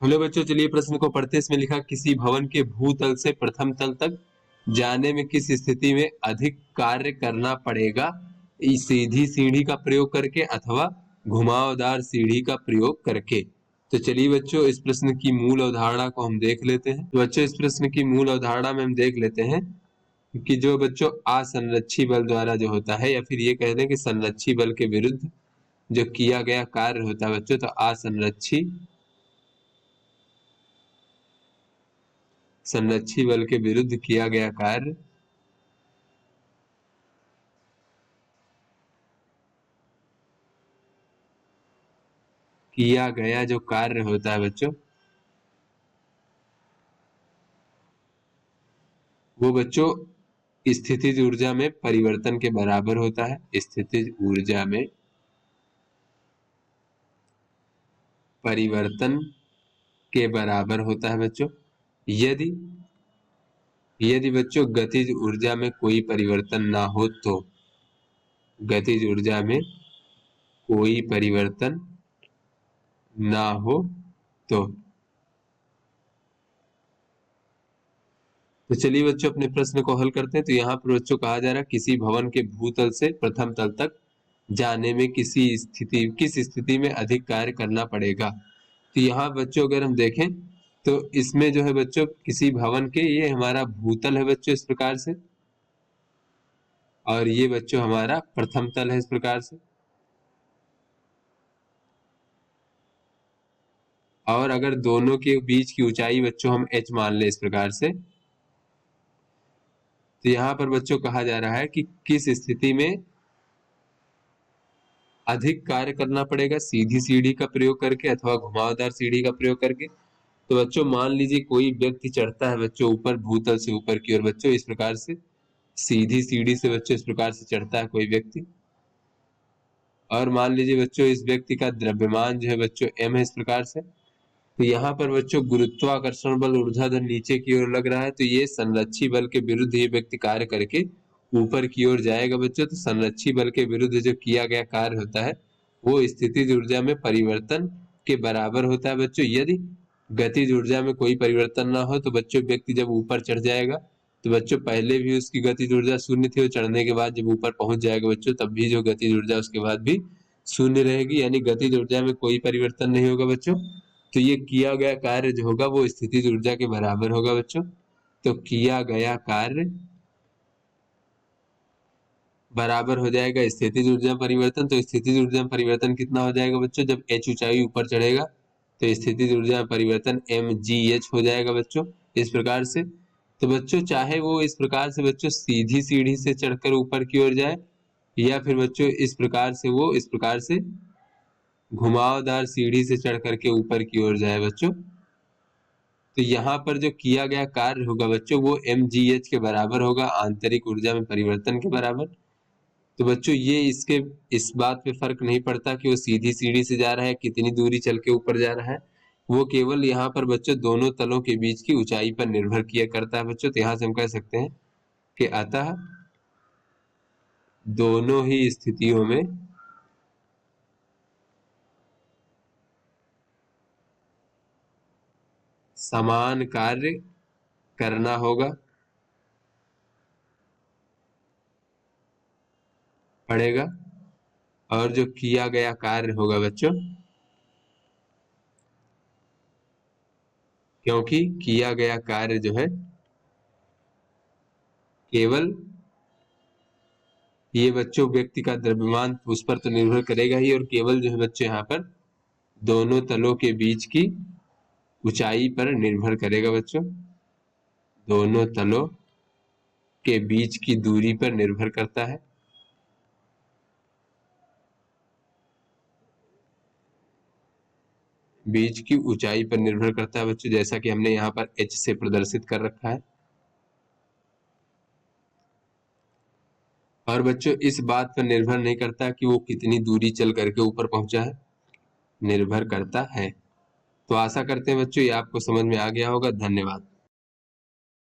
Hello बच्चों, चलिए प्रश्न को पढ़ते। इसमें लिखा किसी भवन के भूतल से प्रथम तल तक जाने में किस स्थिति में अधिक कार्य करना पड़ेगा, सीधी सीढ़ी का प्रयोग करके अथवा घुमावदार सीढ़ी का प्रयोग करके। तो चलिए बच्चों, इस प्रश्न की मूल अवधारणा को हम देख लेते हैं। तो बच्चों, इस प्रश्न की मूल अवधारणा में हम देख लेते हैं कि जो बच्चों असंरक्षी बल द्वारा जो होता है, या फिर ये कह दें कि संरक्षी बल के विरुद्ध जो किया गया कार्य होता है बच्चों, तो संरक्षी बल के विरुद्ध किया गया कार्य किया गया जो कार्य होता है बच्चों, वो बच्चों स्थितिज ऊर्जा में परिवर्तन के बराबर होता है। स्थितिज ऊर्जा में परिवर्तन के बराबर होता है बच्चों। यदि यदि बच्चों गतिज ऊर्जा में कोई परिवर्तन ना हो तो, गतिज ऊर्जा में कोई परिवर्तन ना हो तो चलिए बच्चों अपने प्रश्न को हल करते हैं। तो यहाँ पर बच्चों कहा जा रहा है किसी भवन के भूतल से प्रथम तल तक जाने में किस स्थिति में अधिक कार्य करना पड़ेगा। तो यहाँ बच्चों अगर हम देखें तो इसमें जो है बच्चों किसी भवन के, ये हमारा भूतल है बच्चों इस प्रकार से, और ये बच्चों हमारा प्रथम तल है इस प्रकार से। और अगर दोनों के बीच की ऊंचाई बच्चों हम h मान ले इस प्रकार से, तो यहाँ पर बच्चों कहा जा रहा है कि किस स्थिति में अधिक कार्य करना पड़ेगा, सीधी सीढ़ी का प्रयोग करके अथवा घुमावदार सीढ़ी का प्रयोग करके। तो बच्चों मान लीजिए कोई व्यक्ति चढ़ता है बच्चों ऊपर, भूतल से ऊपर की ओर बच्चों इस प्रकार से, सीधी सीढ़ी से बच्चों इस प्रकार से चढ़ता है कोई व्यक्ति। और मान लीजिए बच्चों इस व्यक्ति का द्रव्यमान जो है बच्चों m है इस प्रकार से। तो यहाँ पर बच्चों गुरुत्वाकर्षण बल ऊर्ध्वाधर नीचे की ओर लग रहा है, तो ये संरक्षी बल के विरुद्ध ये व्यक्ति कार्य करके ऊपर की ओर जाएगा बच्चों। तो संरक्षी बल के विरुद्ध जो किया गया कार्य होता है वो स्थितिज ऊर्जा में परिवर्तन के बराबर होता है बच्चों। यदि गतिज ऊर्जा में कोई परिवर्तन ना हो तो बच्चों व्यक्ति जब ऊपर चढ़ जाएगा, तो बच्चों पहले भी उसकी गतिज ऊर्जा शून्य थी, और चढ़ने के बाद जब ऊपर पहुंच जाएगा बच्चों तब भी जो गतिज ऊर्जा उसके बाद भी शून्य रहेगी, यानी गतिज ऊर्जा में कोई परिवर्तन नहीं होगा बच्चों। तो ये किया गया कार्य जो होगा वो स्थितिज ऊर्जा के बराबर होगा बच्चों। तो किया गया कार्य बराबर हो जाएगा स्थितिज ऊर्जा परिवर्तन। तो स्थितिज ऊर्जा परिवर्तन कितना हो जाएगा बच्चों, जब h ऊंचाई ऊपर चढ़ेगा तो स्थितिज ऊर्जा परिवर्तन mgh हो जाएगा बच्चों इस प्रकार से। तो बच्चों चाहे वो इस प्रकार से बच्चों सीधी सीढ़ी से चढ़कर ऊपर की ओर जाए, या फिर बच्चों इस प्रकार से वो इस प्रकार से घुमावदार सीढ़ी से चढ़ करके ऊपर की ओर जाए बच्चों, तो यहाँ पर जो किया गया कार्य होगा बच्चों वो mgh के बराबर होगा, आंतरिक ऊर्जा में परिवर्तन के बराबर। तो बच्चों ये इस बात पे फर्क नहीं पड़ता कि वो सीधी सीढ़ी से जा रहा है, कितनी दूरी चल के ऊपर जा रहा है, वो केवल यहाँ पर बच्चों दोनों तलों के बीच की ऊंचाई पर निर्भर किया करता है बच्चों। तो यहाँ से हम कह सकते हैं कि अतः दोनों ही स्थितियों में समान कार्य करना पड़ेगा, और जो किया गया कार्य होगा बच्चों, क्योंकि किया गया कार्य जो है केवल ये बच्चों व्यक्ति का द्रव्यमान उस पर तो निर्भर करेगा ही, और केवल जो है बच्चों यहाँ पर दोनों तलों के बीच की ऊंचाई पर निर्भर करेगा बच्चों, दोनों तलों के बीच की दूरी पर निर्भर करता है। बीच की ऊंचाई पर निर्भर करता है बच्चों, जैसा कि हमने यहाँ पर h से प्रदर्शित कर रखा है। और बच्चों इस बात पर निर्भर नहीं करता कि वो कितनी दूरी चल करके ऊपर पहुंचा है, निर्भर करता है। तो आशा करते हैं बच्चों ये आपको समझ में आ गया होगा। धन्यवाद।